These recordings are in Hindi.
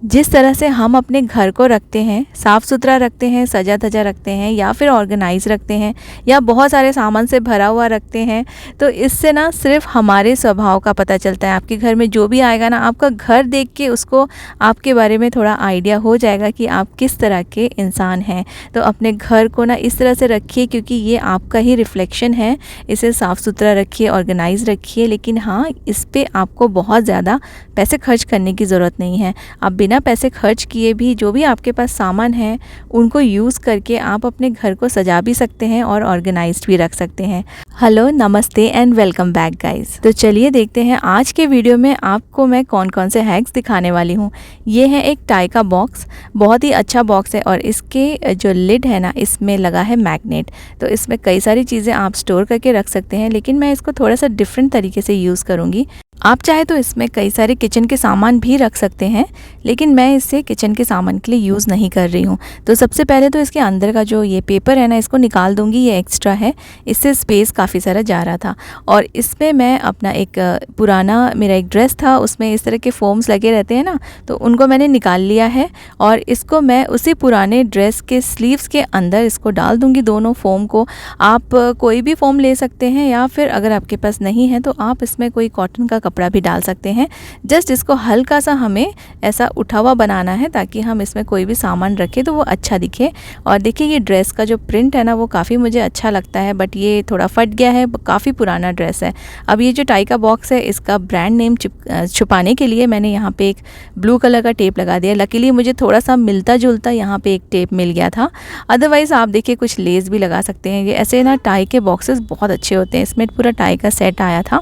जिस तरह से हम अपने घर को रखते हैं, साफ़ सुथरा रखते हैं, सजा धजा रखते हैं या फिर ऑर्गेनाइज रखते हैं या बहुत सारे सामान से भरा हुआ रखते हैं, तो इससे ना सिर्फ हमारे स्वभाव का पता चलता है। आपके घर में जो भी आएगा ना, आपका घर देख के उसको आपके बारे में थोड़ा आइडिया हो जाएगा कि आप किस तरह के इंसान हैं। तो अपने घर को ना इस तरह से रखिए, क्योंकि ये आपका ही रिफ्लेक्शन है। इसे साफ़ सुथरा रखिए, ऑर्गेनाइज रखिए, लेकिन हाँ, इस पर आपको बहुत ज़्यादा पैसे खर्च करने की ज़रूरत नहीं है। आप बिना पैसे खर्च किए भी जो भी आपके पास सामान है उनको यूज़ करके आप अपने घर को सजा भी सकते हैं और ऑर्गेनाइज्ड भी रख सकते हैं। हेलो, नमस्ते एंड वेलकम बैक गाइस। तो चलिए देखते हैं आज के वीडियो में आपको मैं कौन कौन से हैक्स दिखाने वाली हूँ। ये है एक टाई का बॉक्स, बहुत ही अच्छा बॉक्स है और इसके जो लिड है ना, इसमें लगा है मैग्नेट। तो इसमें कई सारी चीज़ें आप स्टोर करके रख सकते हैं, लेकिन मैं इसको थोड़ा सा डिफरेंट तरीके से यूज़ करूँगी। आप चाहे तो इसमें कई सारे किचन के सामान भी रख सकते हैं, लेकिन मैं इसे किचन के सामान के लिए यूज़ नहीं कर रही हूँ। तो सबसे पहले तो इसके अंदर का जो ये पेपर है ना, इसको निकाल दूँगी, ये एक्स्ट्रा है, इससे स्पेस काफ़ी सारा जा रहा था। और इसमें मैं अपना एक पुराना मेरा एक ड्रेस था, उसमें इस तरह के फोम्स लगे रहते हैं ना, तो उनको मैंने निकाल लिया है और इसको मैं उसी पुराने ड्रेस के स्लीव्स के अंदर इसको डाल दूँगी, दोनों फोम को। आप कोई भी फोम ले सकते हैं या फिर अगर आपके पास नहीं है तो आप इसमें कोई कॉटन का कपड़ा भी डाल सकते हैं। जस्ट इसको हल्का सा हमें ऐसा उठा हुआ बनाना है ताकि हम इसमें कोई भी सामान रखें तो वो अच्छा दिखे। और देखिए, ये ड्रेस का जो प्रिंट है ना, वो काफ़ी मुझे अच्छा लगता है, बट ये थोड़ा फट गया है, काफ़ी पुराना ड्रेस है। अब ये जो टाई का बॉक्स है, इसका ब्रांड नेम छुपाने के लिए मैंने यहाँ पे एक ब्लू कलर का टेप लगा दिया। लकीली मुझे थोड़ा सा मिलता जुलता यहाँ पे एक टेप मिल गया था, अदरवाइज़ आप देखिए कुछ लेस भी लगा सकते हैं। ये ऐसे ना टाई के बॉक्सेस बहुत अच्छे होते हैं। इसमें पूरा टाई का सेट आया था,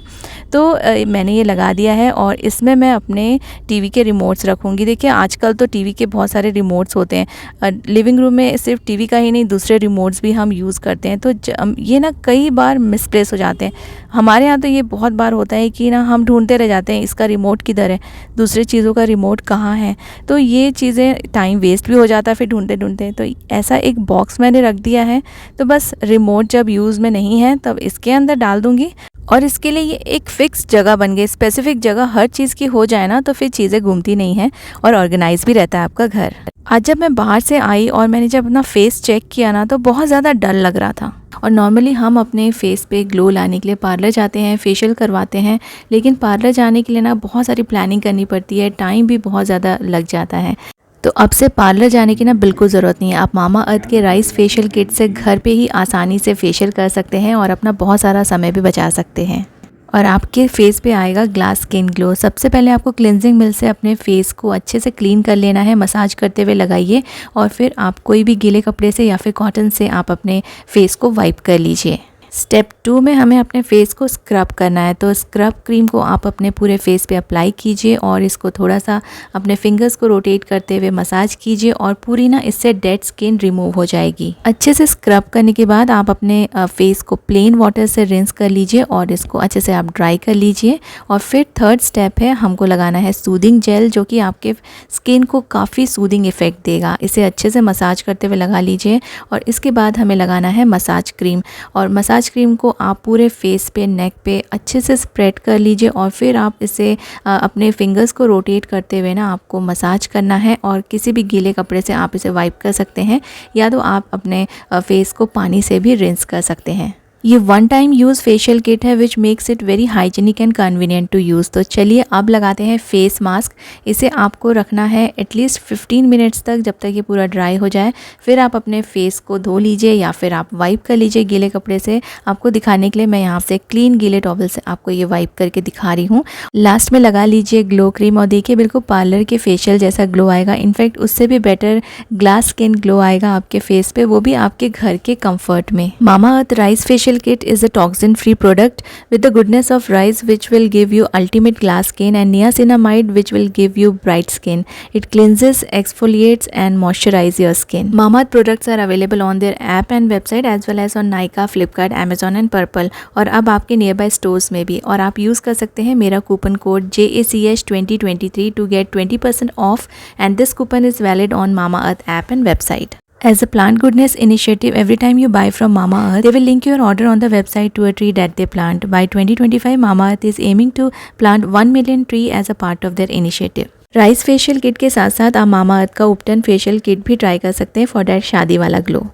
तो मैंने ये लगा दिया है और इसमें मैं अपने टीवी के रिमोट्स रखूँगी। देखिए, आजकल तो टीवी के बहुत सारे रिमोट्स होते हैं। लिविंग रूम में सिर्फ टीवी का ही नहीं, दूसरे रिमोट्स भी हम यूज़ करते हैं, तो ये ना कई बार मिसप्लेस हो जाते हैं। हमारे यहाँ तो ये बहुत बार होता है कि ना हम ढूंढते रह जाते हैं, इसका रिमोट किधर है, दूसरे चीज़ों का रिमोट कहाँ है। तो ये चीज़ें टाइम वेस्ट भी हो जाता है फिर ढूंढते ढूंढते। तो ऐसा एक बॉक्स मैंने रख दिया है, तो बस रिमोट जब यूज़ में नहीं है तब इसके अंदर डाल दूँगी। और इसके लिए ये एक फ़िक्स जगह बन गई, स्पेसिफिक जगह हर चीज़ की हो जाए ना, तो फिर चीज़ें घूमती नहीं हैं और ऑर्गेनाइज भी रहता है आपका घर। आज जब मैं बाहर से आई और मैंने जब अपना फेस चेक किया ना, तो बहुत ज़्यादा डर लग रहा था। और नॉर्मली हम अपने फेस पे ग्लो लाने के लिए पार्लर जाते हैं, फेशियल करवाते हैं, लेकिन पार्लर जाने के लिए ना बहुत सारी प्लानिंग करनी पड़ती है, टाइम भी बहुत ज़्यादा लग जाता है। तो अब से पार्लर जाने की ना बिल्कुल ज़रूरत नहीं है। आप मामा अर्थ के राइस फेशियल किट से घर पे ही आसानी से फेशियल कर सकते हैं और अपना बहुत सारा समय भी बचा सकते हैं और आपके फेस पे आएगा ग्लास स्किन ग्लो। सबसे पहले आपको क्लिनजिंग मिल्क से अपने फेस को अच्छे से क्लीन कर लेना है, मसाज करते हुए लगाइए और फिर आप कोई भी गीले कपड़े से या फिर कॉटन से आप अपने फेस को वाइप कर लीजिए। स्टेप 2 में हमें अपने फेस को स्क्रब करना है, तो स्क्रब क्रीम को आप अपने पूरे फेस पे अप्लाई कीजिए और इसको थोड़ा सा अपने फिंगर्स को रोटेट करते हुए मसाज कीजिए और पूरी ना इससे डेड स्किन रिमूव हो जाएगी। अच्छे से स्क्रब करने के बाद आप अपने फेस को प्लेन वाटर से रिंस कर लीजिए और इसको अच्छे से आप ड्राई कर लीजिए। और फिर थर्ड स्टेप है, हमको लगाना है सूदिंग जेल, जो कि आपके स्किन को काफ़ी सूदिंग इफेक्ट देगा। इसे अच्छे से मसाज करते हुए लगा लीजिए और इसके बाद हमें लगाना है मसाज क्रीम। और मसाज क्रीम को आप पूरे फेस पे, नेक पे अच्छे से स्प्रेड कर लीजिए और फिर आप इसे अपने फिंगर्स को रोटेट करते हुए ना आपको मसाज करना है और किसी भी गीले कपड़े से आप इसे वाइप कर सकते हैं या तो आप अपने फेस को पानी से भी रिंस कर सकते हैं। ये one time use facial kit है which makes it very hygienic and convenient to use. तो चलिए अब लगाते हैं फेस मास्क। इसे आपको रखना है एटलीस्ट 15 मिनट्स तक, जब तक ये पूरा ड्राई हो जाए। फिर आप अपने फेस को धो लीजिए या फिर आप वाइप कर लीजिए गीले कपड़े से। आपको दिखाने के लिए मैं यहाँ से क्लीन गीले टॉवल से आपको ये वाइप करके दिखा रही हूँ। लास्ट में लगा लीजिए ग्लो क्रीम और देखिए बिल्कुल पार्लर के फेशियल जैसा ग्लो आएगा। इनफैक्ट उससे भी बेटर ग्लास स्किन ग्लो आएगा आपके फेस पे, वो भी आपके घर के कंफर्ट में। Mamaearth rice facial kit is a toxin-free product with the goodness of rice, which will give you ultimate glass skin, and niacinamide, which will give you bright skin. It cleanses, exfoliates, and moisturizes your skin. Mamaearth products are available on their app and website as well as on Nykaa, Flipkart, Amazon and Purple, और अब आपके नियरबाई स्टोर्स में भी। और आप यूज़ कर सकते हैं मेरा coupon code JACH2023 to get 20% off, and this coupon is valid on Mamaearth app and website. As a plant goodness initiative, every time you buy from Mamaearth, they will link your order on the website to a tree that they plant. By 2025, Mamaearth is aiming to plant 1 million tree as a part of their initiative. Rice facial kit के साथ साथ आप मामा अर्थ का उपटन फेशियल किट भी ट्राई कर सकते हैं फॉर दैट शादी वाला ग्लो।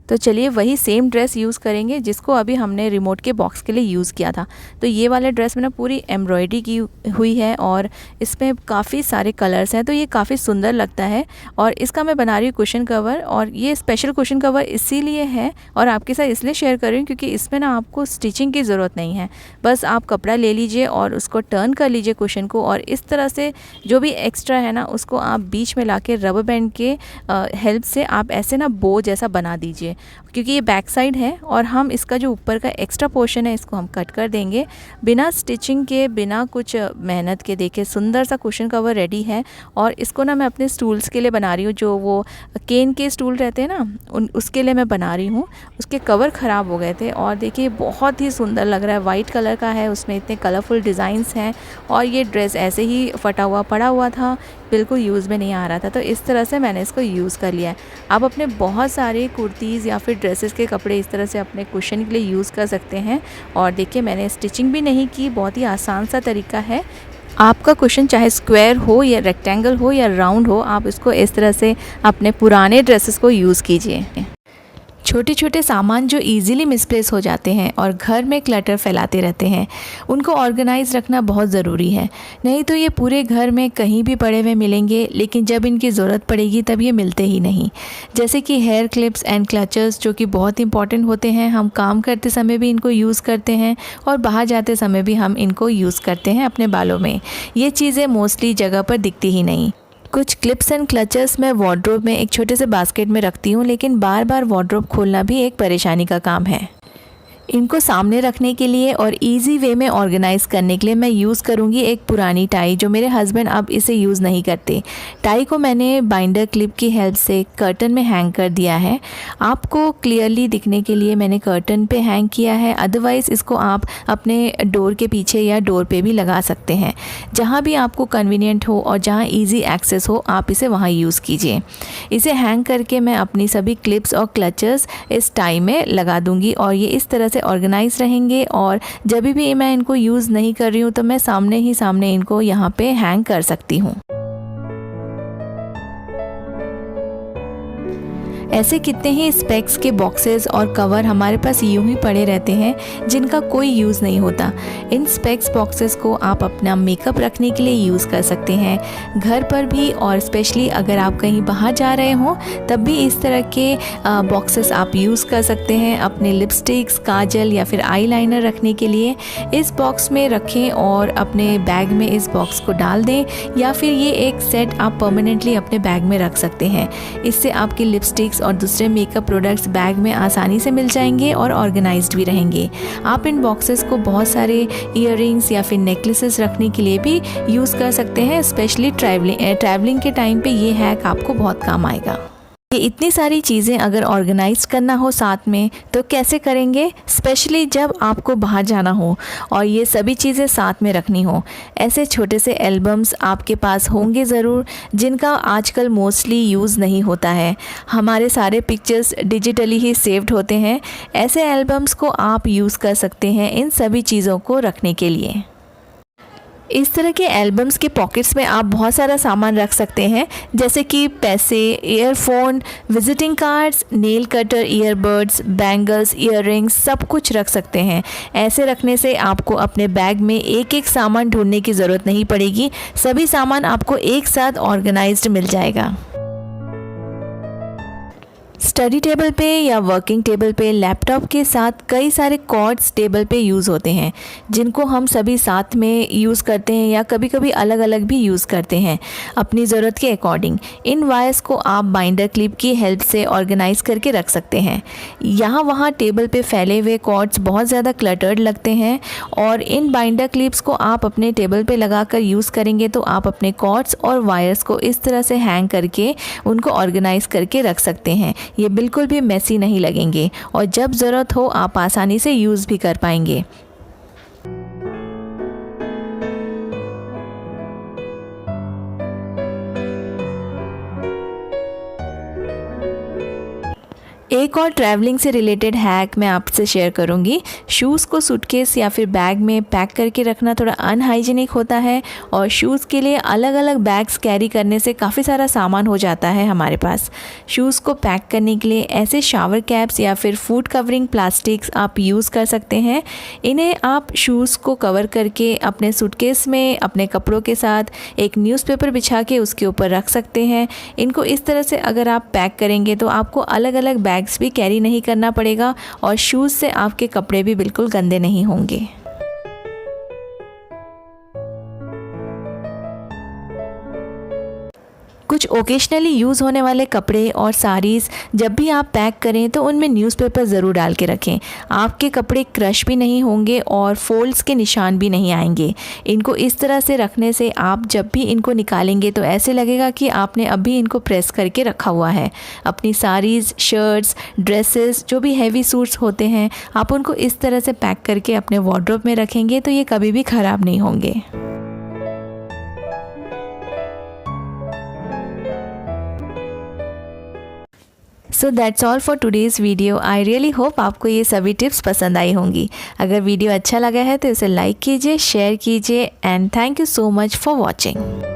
तो चलिए वही सेम ड्रेस यूज़ करेंगे जिसको अभी हमने रिमोट के बॉक्स के लिए यूज़ किया था। तो ये वाले ड्रेस में ना पूरी एम्ब्रॉयडरी की हुई है और इसमें काफ़ी सारे कलर्स हैं, तो ये काफ़ी सुंदर लगता है। और इसका मैं बना रही हूँ कुशन कवर, और ये स्पेशल कुशन कवर इसीलिए है और आपके साथ इसलिए शेयर कर रही हूँ क्योंकि इसमें ना आपको स्टिचिंग की ज़रूरत नहीं है। बस आप कपड़ा ले लीजिए और उसको टर्न कर लीजिए कुशन को, और इस तरह से जो भी एक्स्ट्रा है ना उसको आप बीच में ला के रबर बैंड के हेल्प से आप ऐसे ना बो जैसा बना दीजिए, क्योंकि ये बैक साइड है और हम इसका जो ऊपर का एक्स्ट्रा पोर्शन है इसको हम कट कर देंगे बिना स्टिचिंग के, बिना कुछ मेहनत के। देखिए सुंदर सा कुशन कवर रेडी है। और इसको ना मैं अपने स्टूल्स के लिए बना रही हूँ, जो वो केन के स्टूल रहते हैं ना उसके लिए मैं बना रही हूँ। उसके कवर ख़राब हो गए थे और देखिए बहुत ही सुंदर लग रहा है, वाइट कलर का है, उसमें इतने कलरफुल डिज़ाइंस हैं। और ये ड्रेस ऐसे ही फटा हुआ पड़ा हुआ था, बिल्कुल यूज़ में नहीं आ रहा था, तो इस तरह से मैंने इसको यूज़ कर लिया है। आप अपने बहुत सारे कुर्तीज़ या फिर ड्रेसेस के कपड़े इस तरह से अपने कुशन के लिए यूज़ कर सकते हैं। और देखिए मैंने स्टिचिंग भी नहीं की, बहुत ही आसान सा तरीका है। आपका कुशन चाहे स्क्वायर हो या रेक्टेंगल हो या राउंड हो, आप इसको इस तरह से अपने पुराने ड्रेसेस को यूज़ कीजिए। छोटे छोटे सामान जो इजीली मिसप्लेस हो जाते हैं और घर में क्लटर फैलाते रहते हैं, उनको ऑर्गेनाइज रखना बहुत ज़रूरी है। नहीं तो ये पूरे घर में कहीं भी पड़े हुए मिलेंगे, लेकिन जब इनकी ज़रूरत पड़ेगी तब ये मिलते ही नहीं। जैसे कि हेयर क्लिप्स एंड क्लचर्स, जो कि बहुत इंपॉर्टेंट होते हैं। हम काम करते समय भी इनको यूज़ करते हैं और बाहर जाते समय भी हम इनको यूज़ करते हैं अपने बालों में। ये चीज़ें मोस्टली जगह पर दिखती ही नहीं। कुछ क्लिप्स एंड क्लचर्स मैं वार्डरोब में एक छोटे से बास्केट में रखती हूँ, लेकिन बार बार वार्डरोब खोलना भी एक परेशानी का काम है। इनको सामने रखने के लिए और इजी वे में ऑर्गेनाइज़ करने के लिए मैं यूज़ करूँगी एक पुरानी टाई, जो मेरे हस्बैंड अब इसे यूज़ नहीं करते। टाई को मैंने बाइंडर क्लिप की हेल्प से कर्टन में हैंग कर दिया है। आपको क्लियरली दिखने के लिए मैंने कर्टन पे हैंग किया है, अदरवाइज़ इसको आप अपने डोर के पीछे या डोर पे भी लगा सकते हैं। जहाँ भी आपको कन्वीनियंट हो और जहाँ ईजी एक्सेस हो, आप इसे वहाँ यूज़ कीजिए। इसे हैंग करके मैं अपनी सभी क्लिप्स और क्लचर्स इस टाई में लगा दूँगी और ये इस तरह से ऑर्गेनाइज रहेंगे। और जब भी मैं इनको यूज़ नहीं कर रही हूँ तो मैं सामने ही सामने इनको यहाँ पे हैंग कर सकती हूँ। ऐसे कितने ही स्पेक्स के बॉक्सेस और कवर हमारे पास यूं ही पड़े रहते हैं जिनका कोई यूज़ नहीं होता। इन स्पेक्स बॉक्सेस को आप अपना मेकअप रखने के लिए यूज़ कर सकते हैं, घर पर भी, और स्पेशली अगर आप कहीं बाहर जा रहे हों तब भी इस तरह के बॉक्सेस आप यूज़ कर सकते हैं अपने लिपस्टिक्स, काजल या फिर आईलाइनर रखने के लिए। इस बॉक्स में रखें और अपने बैग में इस बॉक्स को डाल दें, या फिर ये एक सेट आप परमानेंटली अपने बैग में रख सकते हैं। इससे आपकी लिपस्टिक्स और दूसरे मेकअप प्रोडक्ट्स बैग में आसानी से मिल जाएंगे और ऑर्गेनाइज्ड भी रहेंगे। आप इन बॉक्सेस को बहुत सारे ईयररिंग्स या फिर नेकलेसेस रखने के लिए भी यूज़ कर सकते हैं। स्पेशली ट्रैवलिंग के टाइम पे ये हैक आपको बहुत काम आएगा। ये इतनी सारी चीज़ें अगर ऑर्गेनाइज करना हो साथ में तो कैसे करेंगे, स्पेशली जब आपको बाहर जाना हो और ये सभी चीज़ें साथ में रखनी हो। ऐसे छोटे से एल्बम्स आपके पास होंगे ज़रूर, जिनका आजकल मोस्टली यूज़ नहीं होता है। हमारे सारे पिक्चर्स डिजिटली ही सेव्ड होते हैं। ऐसे एल्बम्स को आप यूज़ कर सकते हैं इन सभी चीज़ों को रखने के लिए। इस तरह के एल्बम्स के पॉकेट्स में आप बहुत सारा सामान रख सकते हैं, जैसे कि पैसे, earphone, visiting cards, nail cutter, earbuds, bangles, earrings, सब कुछ रख सकते हैं। ऐसे रखने से आपको अपने बैग में एक एक सामान ढूंढने की ज़रूरत नहीं पड़ेगी, सभी सामान आपको एक साथ ऑर्गेनाइज्ड मिल जाएगा। स्टडी टेबल पे या वर्किंग टेबल पे लैपटॉप के साथ कई सारे कॉर्ड्स टेबल पे यूज़ होते हैं, जिनको हम सभी साथ में यूज़ करते हैं या कभी कभी अलग अलग भी यूज़ करते हैं अपनी ज़रूरत के अकॉर्डिंग। इन वायर्स को आप बाइंडर क्लिप की हेल्प से ऑर्गेनाइज करके रख सकते हैं। यहाँ वहाँ टेबल पे फैले हुए कॉर्ड्स बहुत ज़्यादा क्लटर्ड लगते हैं, और इन बाइंडर क्लिप्स को आप अपने टेबल पे लगा कर यूज़ करेंगे तो आप अपने कॉर्ड्स और वायर्स को इस तरह से हैंग करके उनको ऑर्गेनाइज करके रख सकते हैं। ये बिल्कुल भी मैसी नहीं लगेंगे और जब ज़रूरत हो आप आसानी से यूज़ भी कर पाएंगे। एक और ट्रैवलिंग से रिलेटेड हैक मैं आपसे शेयर करूंगी। शूज़ को सूटकेस या फिर बैग में पैक करके रखना थोड़ा अनहाइजीनिक होता है और शूज़ के लिए अलग अलग बैग्स कैरी करने से काफ़ी सारा सामान हो जाता है हमारे पास। शूज़ को पैक करने के लिए ऐसे शावर कैप्स या फिर फूड कवरिंग प्लास्टिक्स आप यूज़ कर सकते हैं। इन्हें आप शूज़ को कवर करके अपने सूटकेस में अपने कपड़ों के साथ एक न्यूज़पेपर बिछा के उसके ऊपर रख सकते हैं। इनको इस तरह से अगर आप पैक करेंगे तो आपको अलग अलग बैग्स भी कैरी नहीं करना पड़ेगा और शूज़ से आपके कपड़े भी बिल्कुल गंदे नहीं होंगे। कुछ ओकेशनली यूज़ होने वाले कपड़े और साड़ीज़ जब भी आप पैक करें तो उनमें न्यूज़पेपर ज़रूर डाल के रखें। आपके कपड़े क्रश भी नहीं होंगे और फोल्ड्स के निशान भी नहीं आएंगे। इनको इस तरह से रखने से आप जब भी इनको निकालेंगे तो ऐसे लगेगा कि आपने अभी इनको प्रेस करके रखा हुआ है। अपनी साड़ीज़, शर्ट्स, ड्रेसेस, जो भी हैवी सूट्स होते हैं, आप उनको इस तरह से पैक करके अपने वार्डरोब में रखेंगे तो ये कभी भी ख़राब नहीं होंगे। So that's all for today's video. I really hope आपको ये सभी टिप्स पसंद आई होंगी। अगर वीडियो अच्छा लगा है तो इसे लाइक कीजिए, शेयर कीजिए and thank you so much for watching.